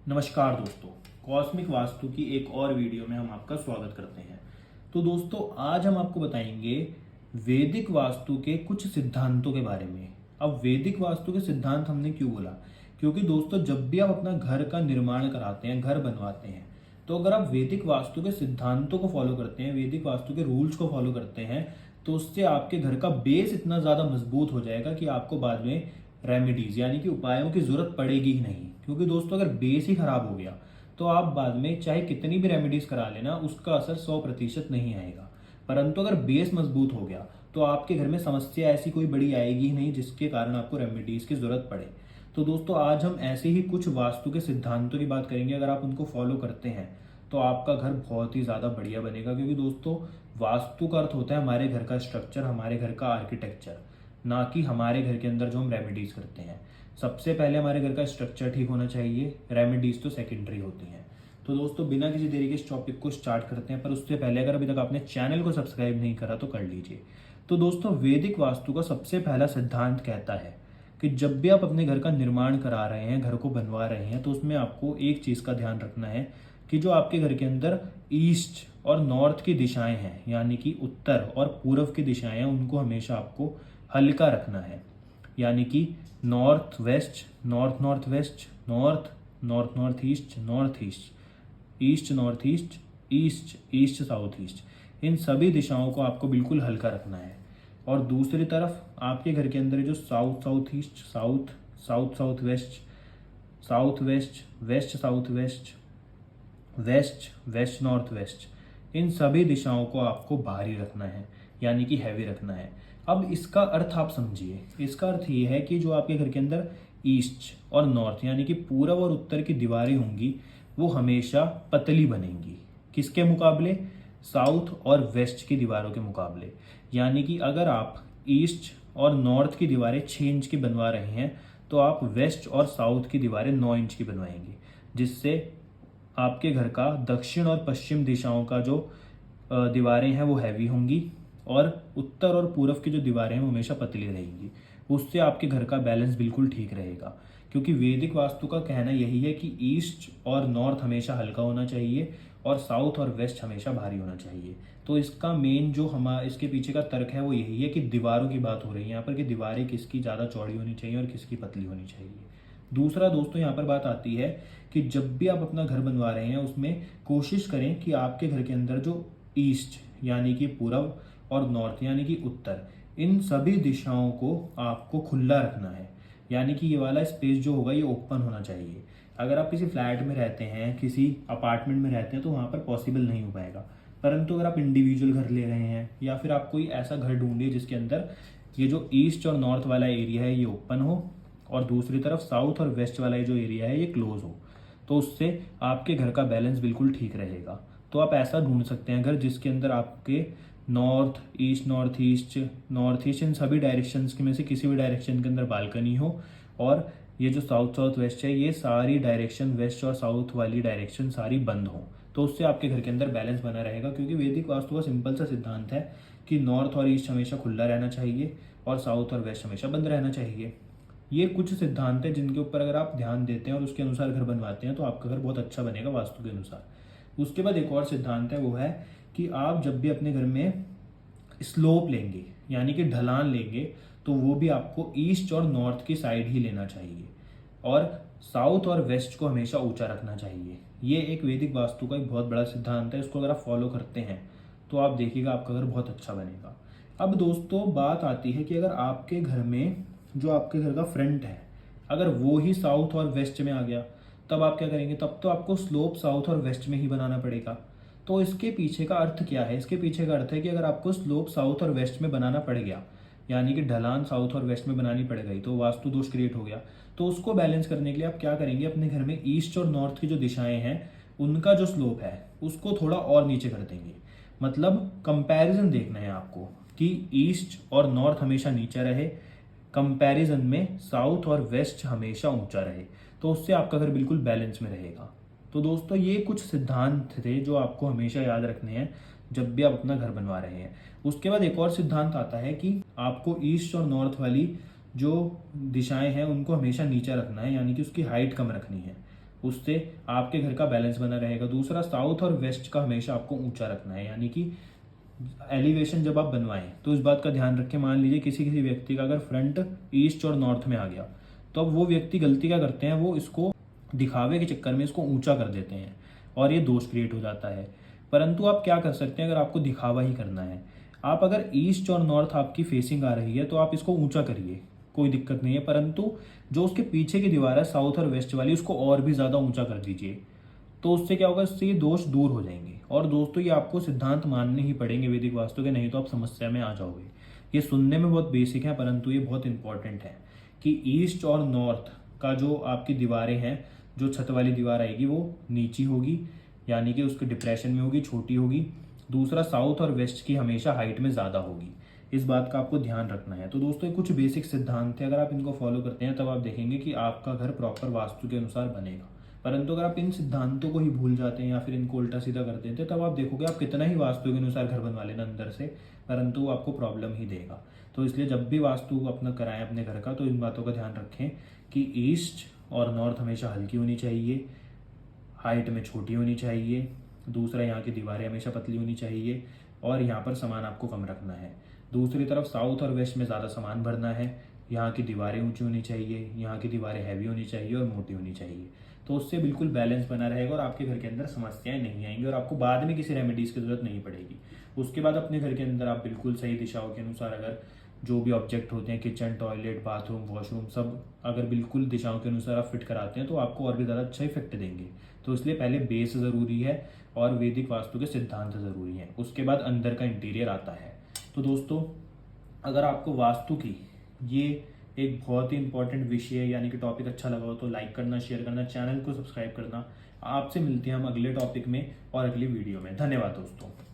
नमस्कार दोस्तों, कॉस्मिक वास्तु की एक और वीडियो में हम आपका स्वागत करते हैं। तो दोस्तों, आज हम आपको बताएंगे वैदिक वास्तु के कुछ सिद्धांतों के बारे में। अब वैदिक वास्तु के सिद्धांत हमने क्यों बोला? क्योंकि दोस्तों, जब भी आप अपना घर का निर्माण कराते हैं, घर बनवाते हैं, तो अगर आप वैदिक वास्तु के सिद्धांतों को फॉलो करते हैं, वैदिक वास्तु के रूल्स को फॉलो करते हैं, तो उससे आपके घर का बेस इतना ज़्यादा मजबूत हो जाएगा कि आपको बाद में रेमेडीज यानी कि उपायों की जरूरत पड़ेगी ही नहीं। क्योंकि दोस्तों, अगर बेस ही खराब हो गया तो आप बाद में चाहे कितनी भी रेमेडीज करा लेना, उसका असर 100% नहीं आएगा। परंतु अगर बेस मजबूत हो गया तो आपके घर में समस्या ऐसी कोई बड़ी आएगी ही नहीं जिसके कारण आपको रेमेडीज की जरूरत पड़े। तो दोस्तों, आज हम ऐसे ही कुछ वास्तु के सिद्धांतों की बात करेंगे। अगर आप उनको फॉलो करते हैं तो आपका घर बहुत ही ज़्यादा बढ़िया बनेगा। क्योंकि दोस्तों, वास्तु का अर्थ होता है हमारे घर का स्ट्रक्चर, हमारे घर का आर्किटेक्चर, ना कि हमारे घर के अंदर जो हम रेमेडीज करते हैं। सबसे पहले हमारे घर का स्ट्रक्चर ठीक होना चाहिए, रेमेडीज तो सेकेंडरी होती हैं। तो दोस्तों, बिना किसी देरी के इस टॉपिक को स्टार्ट करते हैं। पर उससे पहले अगर अभी तक आपने चैनल को सब्सक्राइब नहीं करा तो कर लीजिए। तो दोस्तों, वैदिक वास्तु का सबसे पहला सिद्धांत कहता है कि जब भी आप अपने घर का निर्माण करा रहे हैं, घर को बनवा रहे हैं, तो उसमें आपको एक चीज़ का ध्यान रखना है कि जो आपके घर के अंदर ईस्ट और नॉर्थ की दिशाएं हैं, यानी कि उत्तर और पूर्व की दिशाएं हैं, उनको हमेशा आपको हल्का रखना है। यानी कि north west, north north west, north north north east, north east, east north east, east east south east, इन सभी दिशाओं को आपको बिल्कुल हल्का रखना है। और दूसरी तरफ आपके घर के अंदर जो south south east, south south south west, south west, west south west, west west north west, इन सभी दिशाओं को आपको भारी रखना है, यानी कि हैवी रखना है। अब इसका अर्थ आप समझिए। इसका अर्थ ये है कि जो आपके घर के अंदर ईस्ट और नॉर्थ यानी कि पूर्व और उत्तर की दीवारें होंगी, वो हमेशा पतली बनेंगी। किसके मुकाबले? साउथ और वेस्ट की दीवारों के मुकाबले। यानी कि अगर आप ईस्ट और नॉर्थ की दीवारें 6 इंच की बनवा रहे हैं, तो आप वेस्ट और साउथ की दीवारें 9 इंच की बनवाएंगे, जिससे आपके घर का दक्षिण और पश्चिम दिशाओं का जो दीवारें हैं वो हैवी होंगी, और उत्तर और पूर्व की जो दीवारें हैं वो हमेशा पतली रहेंगी। उससे आपके घर का बैलेंस बिल्कुल ठीक रहेगा। क्योंकि वैदिक वास्तु का कहना यही है कि ईस्ट और नॉर्थ हमेशा हल्का होना चाहिए और साउथ और वेस्ट हमेशा भारी होना चाहिए। तो इसका मेन जो इसके पीछे का तर्क है वो यही है कि दीवारों की बात हो रही है यहाँ पर, कि दीवारें किसकी ज़्यादा चौड़ी होनी चाहिए और किसकी पतली होनी चाहिए। दूसरा दोस्तों, यहाँ पर बात आती है कि जब भी आप अपना घर बनवा रहे हैं, उसमें कोशिश करें कि आपके घर के अंदर जो ईस्ट यानी कि पूर्व और नॉर्थ यानी कि उत्तर, इन सभी दिशाओं को आपको खुला रखना है। यानी कि ये वाला स्पेस जो होगा ये ओपन होना चाहिए। अगर आप किसी फ्लैट में रहते हैं, किसी अपार्टमेंट में रहते हैं, तो वहाँ पर पॉसिबल नहीं हो पाएगा। परंतु अगर आप इंडिविजुअल घर ले रहे हैं या फिर आप कोई ऐसा घर ढूंढिए जिसके अंदर ये जो ईस्ट और नॉर्थ वाला एरिया है ये ओपन हो, और दूसरी तरफ साउथ और वेस्ट वाला जो एरिया है ये क्लोज हो, तो उससे आपके घर का बैलेंस बिल्कुल ठीक रहेगा। तो आप ऐसा ढूंढ सकते हैं घर जिसके अंदर आपके north east, north east, north east, इन सभी डायरेक्शंस के में से किसी भी डायरेक्शन के अंदर बालकनी हो, और ये जो साउथ साउथ वेस्ट है ये सारी डायरेक्शन, वेस्ट और साउथ वाली डायरेक्शन सारी बंद हो, तो उससे आपके घर के अंदर बैलेंस बना रहेगा। क्योंकि वैदिक वास्तु का सिंपल सा सिद्धांत है कि नॉर्थ और ईस्ट हमेशा खुला रहना चाहिए और साउथ और वेस्ट हमेशा बंद रहना चाहिए। ये कुछ सिद्धांत है जिनके ऊपर अगर आप ध्यान देते हैं और उसके अनुसार घर बनवाते हैं तो आपका घर बहुत अच्छा बनेगा वास्तु के अनुसार। उसके बाद एक और सिद्धांत है, वो है कि आप जब भी अपने घर में स्लोप लेंगे यानी कि ढलान लेंगे, तो वो भी आपको ईस्ट और नॉर्थ की साइड ही लेना चाहिए, और साउथ और वेस्ट को हमेशा ऊंचा रखना चाहिए। ये एक वैदिक वास्तु का एक बहुत बड़ा सिद्धांत है। इसको अगर आप फॉलो करते हैं तो आप देखिएगा आपका घर बहुत अच्छा बनेगा। अब दोस्तों, बात आती है कि अगर आपके घर में जो आपके घर का फ्रंट है, अगर वो ही साउथ और वेस्ट में आ गया, तब आप क्या करेंगे? तब तो आपको स्लोप साउथ और वेस्ट में ही बनाना पड़ेगा। तो इसके पीछे का अर्थ क्या है? इसके पीछे का अर्थ है कि अगर आपको स्लोप साउथ और वेस्ट में बनाना पड़ गया, यानी कि ढलान साउथ और वेस्ट में बनानी पड़ गई, तो वास्तु दोष क्रिएट हो गया। तो उसको बैलेंस करने के लिए आप क्या करेंगे? अपने घर में ईस्ट और नॉर्थ की जो दिशाएं हैं उनका जो स्लोप है उसको थोड़ा और नीचे कर देंगे। मतलब कंपैरिजन देखना है आपको कि ईस्ट और नॉर्थ हमेशा नीचे रहे, कंपैरिजन में साउथ और वेस्ट हमेशा ऊंचा रहे, तो उससे आपका घर बिल्कुल बैलेंस में रहेगा। तो दोस्तों, ये कुछ सिद्धांत थे जो आपको हमेशा याद रखने हैं जब भी आप अपना घर बनवा रहे हैं। उसके बाद एक और सिद्धांत आता है कि आपको ईस्ट और नॉर्थ वाली जो दिशाएं हैं उनको हमेशा नीचे रखना है, यानी कि उसकी हाइट कम रखनी है। उससे आपके घर का बैलेंस बना रहेगा। दूसरा, साउथ और वेस्ट का हमेशा आपको ऊंचा रखना है, यानी कि एलिवेशन जब आप बनवाएं तो इस बात का ध्यान रखें। मान लीजिए किसी किसी व्यक्ति का अगर फ्रंट ईस्ट और नॉर्थ में आ गया, तो अब वो व्यक्ति गलती क्या करते हैं, वो इसको दिखावे के चक्कर में इसको ऊंचा कर देते हैं और ये दोष क्रिएट हो जाता है। परंतु आप क्या कर सकते हैं, अगर आपको दिखावा ही करना है, आप अगर ईस्ट और नॉर्थ आपकी फेसिंग आ रही है तो आप इसको ऊंचा करिए, कोई दिक्कत नहीं है। परंतु जो उसके पीछे की दीवार है साउथ और वेस्ट वाली, उसको और भी ज़्यादा ऊंचा कर दीजिए। तो उससे क्या होगा, इससे ये दोष दूर हो जाएंगे। और दोस्तों, ये आपको सिद्धांत मानने ही पड़ेंगे वैदिक वास्तु के, नहीं तो आप समस्या में आ जाओगे। ये सुनने में बहुत बेसिक है, परंतु ये बहुत इंपॉर्टेंट है कि ईस्ट और नॉर्थ का जो आपकी दीवारें हैं, जो छत वाली दीवार आएगी वो नीची होगी, यानी कि उसके डिप्रेशन में होगी, छोटी होगी। दूसरा, साउथ और वेस्ट की हमेशा हाइट में ज़्यादा होगी। इस बात का आपको ध्यान रखना है। तो दोस्तों, ये कुछ बेसिक सिद्धांत थे, अगर आप इनको फॉलो करते हैं तब आप देखेंगे कि आपका घर प्रॉपर वास्तु के अनुसार बनेगा। परंतु अगर आप इन सिद्धांतों को ही भूल जाते हैं या फिर इनको उल्टा सीधा कर देते हैं, तब आप देखोगे आप कितना ही वास्तु के अनुसार घर बनवा लेना अंदर से, परंतु वो आपको प्रॉब्लम ही देगा। तो इसलिए जब भी वास्तु अपना कराएं अपने घर का, तो इन बातों का ध्यान रखें कि ईस्ट और नॉर्थ हमेशा हल्की होनी चाहिए, हाइट में छोटी होनी चाहिए। दूसरा, यहाँ की दीवारें हमेशा पतली होनी चाहिए और यहाँ पर सामान आपको कम रखना है। दूसरी तरफ साउथ और वेस्ट में ज़्यादा सामान भरना है, यहाँ की दीवारें ऊंची होनी चाहिए, यहाँ की दीवारें हैवी होनी चाहिए और मोटी होनी चाहिए। तो उससे बिल्कुल बैलेंस बना रहेगा और आपके घर के अंदर समस्याएं नहीं आएंगी और आपको बाद में किसी रेमेडीज़ की जरूरत नहीं पड़ेगी। उसके बाद अपने घर के अंदर आप बिल्कुल सही दिशाओं के अनुसार, अगर जो भी ऑब्जेक्ट होते हैं, किचन, टॉयलेट, बाथरूम, वॉशरूम, सब अगर बिल्कुल दिशाओं के अनुसार आप फिट कराते हैं तो आपको और भी ज़्यादा अच्छा इफेक्ट देंगे। तो इसलिए पहले बेस ज़रूरी है और वैदिक वास्तु के सिद्धांत ज़रूरी हैं, उसके बाद अंदर का इंटीरियर आता है। तो दोस्तों, अगर आपको वास्तु की ये एक बहुत ही इंपॉर्टेंट विषय यानी कि टॉपिक अच्छा लगा हो तो लाइक करना, शेयर करना, चैनल को सब्सक्राइब करना। आपसे मिलते हैं हम अगले टॉपिक में और अगली वीडियो में। धन्यवाद दोस्तों।